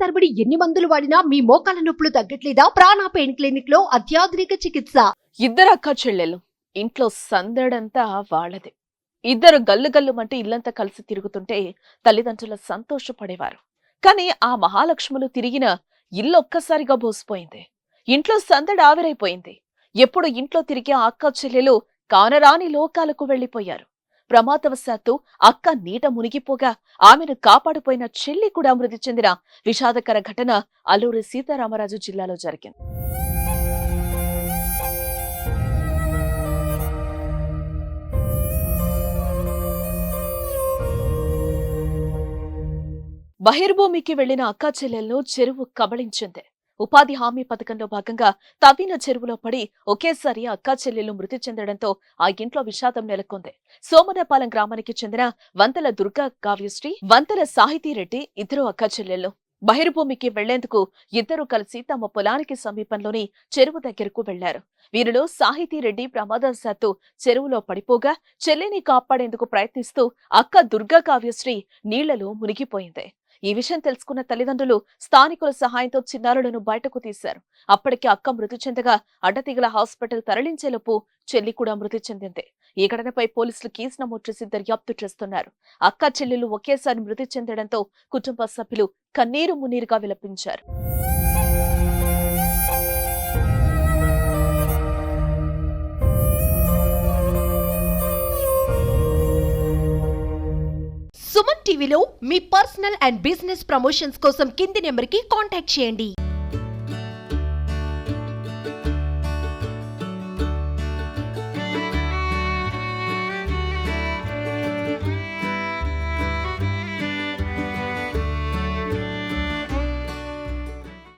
తరబడి ఎన్ని మందులు వాడినా మీ మోకాల నొప్పులు తగ్గట్లేదా? ప్రాణ పెయిన్ క్లినిక్ లో అత్యాధునిక చికిత్స. ఇద్దరు అక్క చెల్లెలు ఇంట్లో సందడంతా వాళ్ళదే. ఇద్దరు గల్లు గల్లుమంటే ఇల్లంతా కలిసి తిరుగుతుంటే తల్లిదండ్రులు సంతోషపడేవారు. కానీ ఆ మహాలక్ష్ములు తిరిగిన ఇల్లు ఒక్కసారిగా బోసిపోయింది. ఇంట్లో సందడి ఆవిరైపోయింది. ఎప్పుడు ఇంట్లో తిరిగే ఆ అక్క చెల్లెలు కానరాని లోకాలకు వెళ్లిపోయారు. ప్రమాదవశాత్తు అక్క నీట మునిగిపోగా ఆమెను కాపాడిపోయిన చెల్లి కూడా మృతి చెందిన విషాదకర ఘటన అల్లూరి సీతారామరాజు జిల్లాలో జరిగింది. బహిర్భూమికి వెళ్లిన అక్కా చెల్లెలను చెరువు కబళించింది. ఉపాధి హామీ పథకంలో భాగంగా తవ్విన చెరువులో పడి ఒకేసారి అక్కా చెల్లెలు మృతి చెందడంతో ఆ ఇంట్లో విషాదం నెలకొంది. సోమనపాలెం గ్రామానికి చెందిన వంతల దుర్గా కావ్యశ్రీ, వంతల సాహితీరెడ్డి ఇద్దరు అక్కా చెల్లెళ్ళు. బహిర్భూమికి వెళ్లేందుకు ఇద్దరు కలిసి తమ పొలానికి సమీపంలోని చెరువు దగ్గరకు వెళ్లారు. వీరిలో సాహితీరెడ్డి ప్రమాదవశాత్తు చెరువులో పడిపోగా చెల్లిని కాపాడేందుకు ప్రయత్నిస్తూ అక్క దుర్గా కావ్యశ్రీ నీళ్లలో మునిగిపోయింది. ఈ విషయం తెలుసుకున్న తల్లిదండ్రులు స్థానికుల సహాయంతో చిన్నారులను బయటకు తీశారు. అప్పటికే అక్క మృతి చెందగా అడ్డతీగల హాస్పిటల్ తరలించేలోపు చెల్లి కూడా మృతి చెందింది. ఈ ఘటనపై పోలీసులు కేసు నమోదు చేసి దర్యాప్తు చేస్తున్నారు. అక్క చెల్లెలు ఒకేసారి మృతి చెందడంతో కుటుంబ సభ్యులు కన్నీరు మున్నీరుగా విలపించారు. సుమన్ టీవీలో మీ పర్సనల్ అండ్ బిజినెస్ ప్రమోషన్స్ కోసం కింది నెంబర్కి కాంటాక్ట్ చేయండి.